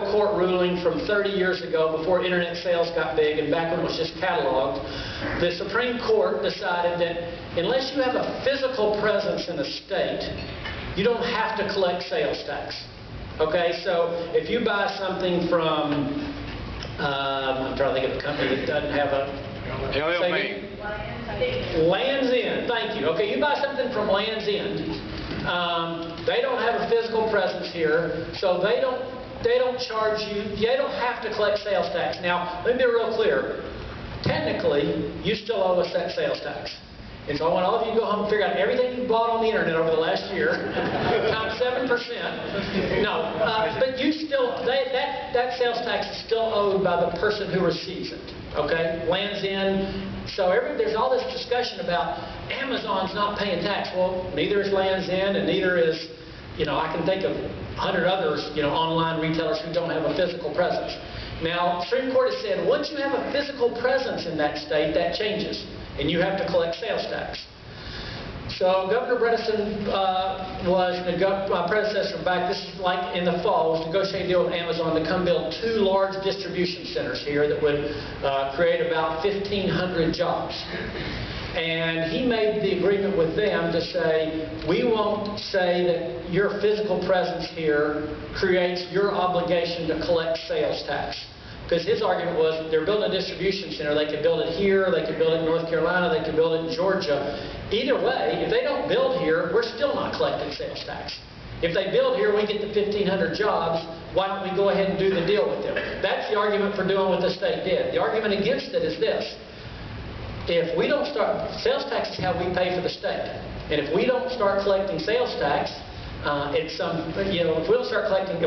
federal court ruling from 30 years ago, before internet sales got big and back when it was just cataloged. The Supreme Court decided that unless you have a physical presence in a state, you don't have to collect sales tax. Okay, so if you buy something from, I'm trying to think of a company that doesn't have a... Land's End, thank you. Okay, you buy something from Land's End. They don't have a physical presence here, so they don't charge you. They don't have to collect sales tax. Now, let me be real clear. Technically, you still owe us that sales tax. And so I want all of you to go home and figure out everything you bought on the internet over the last year, times 7%. No, but you still, that sales tax is still owed by the person who receives it. Okay, Land's End. So there's all this discussion about Amazon's not paying tax. Well, neither is Land's End, and neither is, I can think of 100 others, online retailers who don't have a physical presence. Now, the Supreme Court has said once you have a physical presence in that state, that changes, and you have to collect sales tax. So Governor Bredesen my predecessor back, this is like in the fall, was negotiating a deal with Amazon to come build 2 large distribution centers here that would create about 1,500 jobs. And he made the agreement with them to say, we won't say that your physical presence here creates your obligation to collect sales tax. Because his argument was, they're building a distribution center. They could build it here, they could build it in North Carolina, they could build it in Georgia. Either way, if they don't build here, we're still not collecting sales tax. If they build here, we get the 1,500 jobs. Why don't we go ahead and do the deal with them? That's the argument for doing what the state did. The argument against it is this. If we don't start, sales tax is how we pay for the state. And if we don't start collecting sales tax, if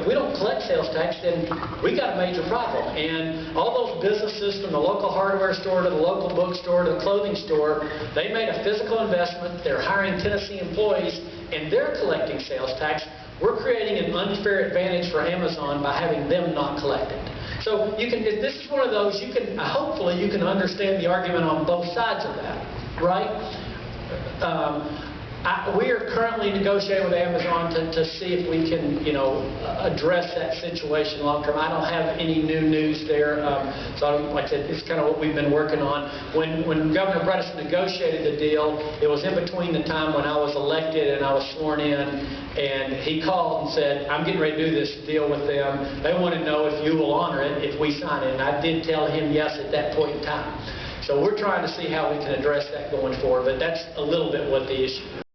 we don't collect sales tax, then we got a major problem. And all those businesses, from the local hardware store to the local bookstore to the clothing store, they made a physical investment. They're hiring Tennessee employees, and they're collecting sales tax. We're creating an unfair advantage for Amazon by having them not collect it. So this is one of those, hopefully you can understand the argument on both sides of that, right? We are currently negotiating with Amazon to see if we can, address that situation long term. I don't have any new news there. Like I said, it's kind of what we've been working on. When Governor Bredesen negotiated the deal, it was in between the time when I was elected and I was sworn in, and he called and said, I'm getting ready to do this deal with them. They want to know if you will honor it if we sign it. And I did tell him yes at that point in time. So we're trying to see how we can address that going forward, but that's a little bit what the issue is.